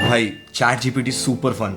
Bhai, ChatGPT is super fun.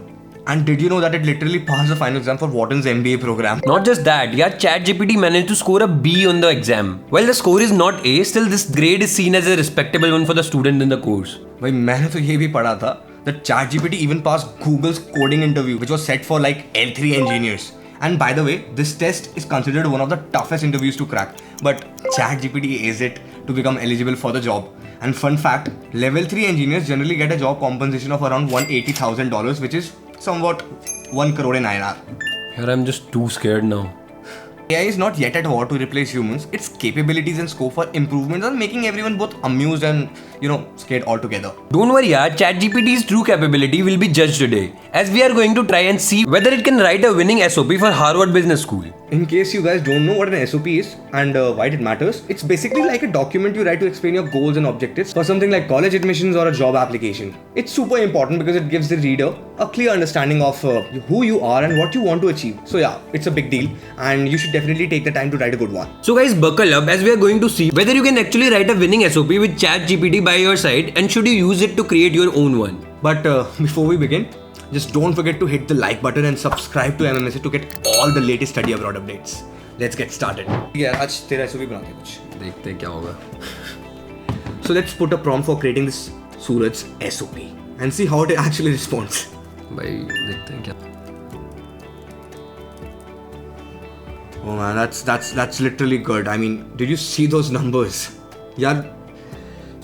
And did you know that it literally passed the final exam for Wharton's MBA program? Not just that, yeah, ChatGPT managed to score a B on the exam. While the score is not A, still this grade is seen as a respectable one for the student in the course. Bhai, मैंने तो ये भी पढ़ा था that ChatGPT even passed Google's coding interview, which was set for like L3 engineers. And by the way, this test is considered one of the toughest interviews to crack. But ChatGPT aced it to become eligible for the job. And fun fact, level 3 engineers generally get a job compensation of around $180,000, which is somewhat 1 crore in INR. Here I'm just too scared now. AI is not yet at war to replace humans. Its capabilities and scope for improvements are making everyone both amused and, scared altogether. Don't worry, yaar, ChatGPT's true capability will be judged today, as we are going to try and see whether it can write a winning SOP for Harvard Business School. In case you guys don't know what an SOP is and why it matters, it's basically like a document you write to explain your goals and objectives for something like college admissions or a job application. It's super important because it gives the reader a clear understanding of who you are and what you want to achieve. So yeah, it's a big deal and you should definitely take the time to write a good one. So guys, buckle up as we are going to see whether you can actually write a winning SOP with ChatGPT by your side and should you use it to create your own one. But before we begin, just don't forget to hit the like button and subscribe to MMSA to get all the latest study abroad updates. Let's get started. Yeah, आज तेरा SOP बनाते हैं कुछ. देखते हैं क्या होगा. So let's put a prompt for creating this Suraj's SOP and see how it actually responds. भाई देखते हैं क्या. Oh man, that's literally good. I mean, did you see those numbers? यार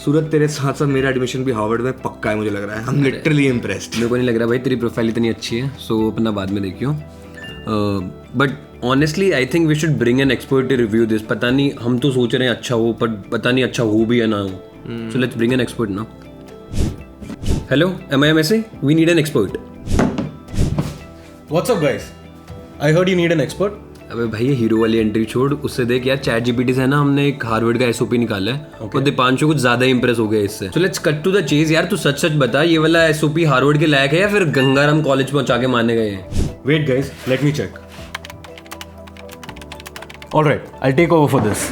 सूरज तेरे साथ साथ मेरा एडमिशन भी हार्वर्ड में पक्का है मुझे लग रहा है. I'm literally impressed. मेरे को नहीं लग रहा भाई तेरी प्रोफाइल इतनी अच्छी है, सो अपना बाद में देखियो. But honestly I think we should bring an expert to review this. पता नहीं, हम तो सोच रहे हैं अच्छा हो, पर पता नहीं अच्छा हो भी या ना हो. So let's bring an expert now. Hello, MIMSA, we need an expert. What's up guys? I heard you need an expert. अबे भाई ये हीरो वाली एंट्री छोड़, उससे देख यार ChatGPT से है ना हमने एक हार्वर्ड का SOP निकाला है और दीपांशु कुछ ज्यादा इंप्रेस हो गया इससे. So let's cut to the chase यार, तू सच सच बता ये वाला SOP हार्वर्ड के लायक है या फिर गंगाराम कॉलेज पहुंचा के मारने गए हैं. Wait guys, let me check. Alright, I'll take over for this.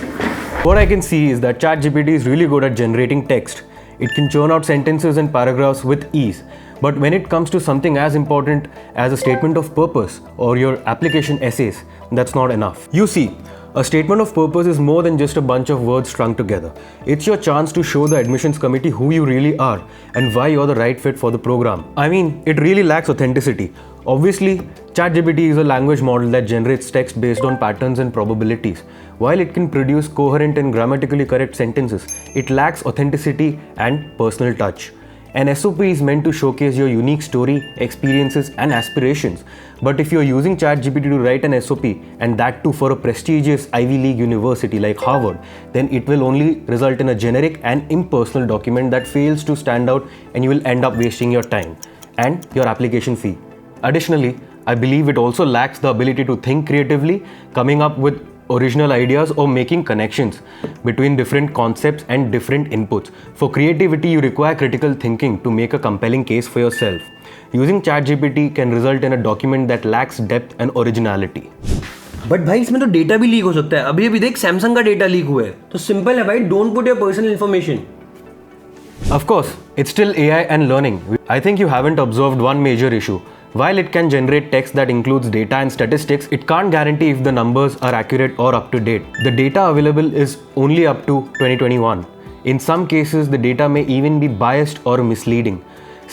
What I can see is that ChatGPT is really good at generating text. It can churn out sentences and paragraphs with ease. But when it comes to something as important as a statement of purpose or your application essays, that's not enough. You see, a statement of purpose is more than just a bunch of words strung together. It's your chance to show the admissions committee who you really are and why you're the right fit for the program. I mean, it really lacks authenticity. Obviously, ChatGPT is a language model that generates text based on patterns and probabilities. While it can produce coherent and grammatically correct sentences, it lacks authenticity and personal touch. An SOP is meant to showcase your unique story, experiences, and aspirations. But if you're using ChatGPT to write an SOP, and that too for a prestigious Ivy League university like Harvard, then it will only result in a generic and impersonal document that fails to stand out, and you will end up wasting your time and your application fee. Additionally, I believe it also lacks the ability to think creatively, coming up with original ideas or making connections between different concepts and different inputs. For creativity, you require critical thinking to make a compelling case for yourself. Using ChatGPT can result in a document that lacks depth and originality. But भाई इसमें तो data भी leak हो सकता है. अभी अभी देख सैमसंग का डेटा लीक हुआ है, तो सिंपल है भाई, don't put your personal information. Of course, it's still AI and learning. I think you haven't observed one major issue. While it can generate text that includes data and statistics, it can't guarantee if the numbers are accurate or up to date. The data available is only up to 2021. In some cases, the data may even be biased or misleading.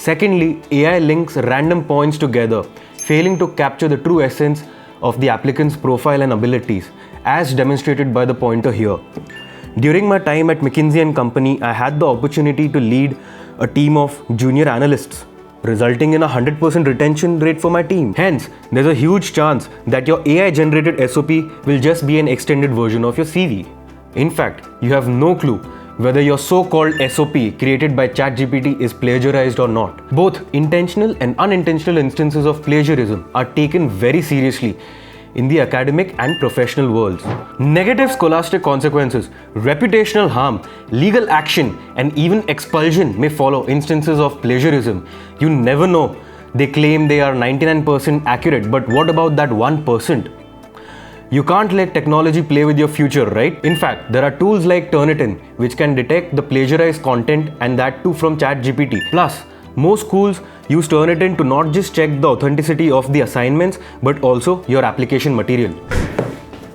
Secondly, AI links random points together, failing to capture the true essence of the applicant's profile and abilities, as demonstrated by the pointer here. During my time at McKinsey & Company, I had the opportunity to lead a team of junior analysts, resulting in a 100% retention rate for my team. Hence, there's a huge chance that your AI-generated SOP will just be an extended version of your CV. In fact, you have no clue whether your so-called SOP created by ChatGPT is plagiarized or not. Both intentional and unintentional instances of plagiarism are taken very seriously in the academic and professional worlds. Negative scholastic consequences, reputational harm, legal action, and even expulsion may follow instances of plagiarism. You never know. They claim they are 99% accurate, but what about that 1%? You can't let technology play with your future, right? In fact, there are tools like Turnitin which can detect the plagiarized content, and that too from ChatGPT. Plus, Most schools use Turnitin to not just check the authenticity of the assignments but also your application material.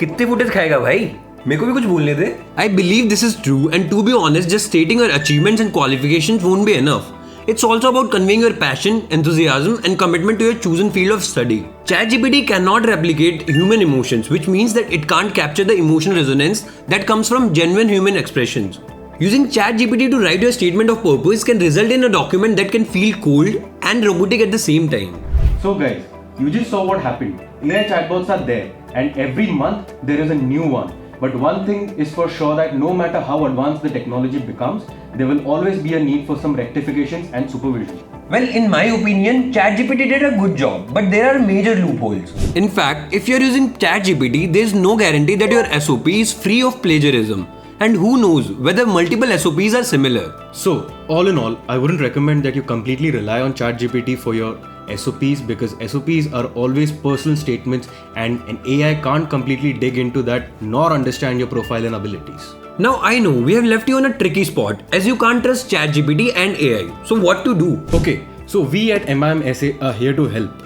कितने footage खाएगा भाई? मेरे को भी कुछ बोलने दे. I believe this is true, and to be honest, just stating your achievements and qualifications won't be enough. It's also about conveying your passion, enthusiasm, and commitment to your chosen field of study. ChatGPT cannot replicate human emotions, which means that it can't capture the emotional resonance that comes from genuine human expressions. Using ChatGPT to write your statement of purpose can result in a document that can feel cold and robotic at the same time. So guys, you just saw what happened. AI chatbots are there, and every month there is a new one. But one thing is for sure, that no matter how advanced the technology becomes, there will always be a need for some rectifications and supervision. Well, in my opinion, ChatGPT did a good job, but there are major loopholes. In fact, if you're using ChatGPT, there's no guarantee that your SOP is free of plagiarism. And who knows whether multiple SOPs are similar. So, all in all, I wouldn't recommend that you completely rely on ChatGPT for your SOPs, because SOPs are always personal statements and an AI can't completely dig into that nor understand your profile and abilities. Now I know we have left you on a tricky spot, as you can't trust ChatGPT and AI. So what to do? Okay, so we at MIMSA are here to help.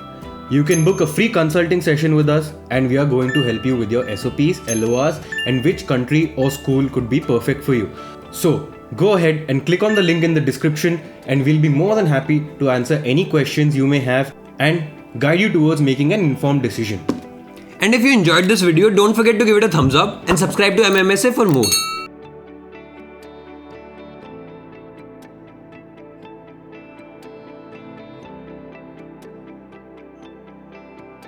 You can book a free consulting session with us, and we are going to help you with your SOPs, LORs, and which country or school could be perfect for you. So go ahead and click on the link in the description, and we'll be more than happy to answer any questions you may have and guide you towards making an informed decision. And if you enjoyed this video, don't forget to give it a thumbs up and subscribe to MMSA for more.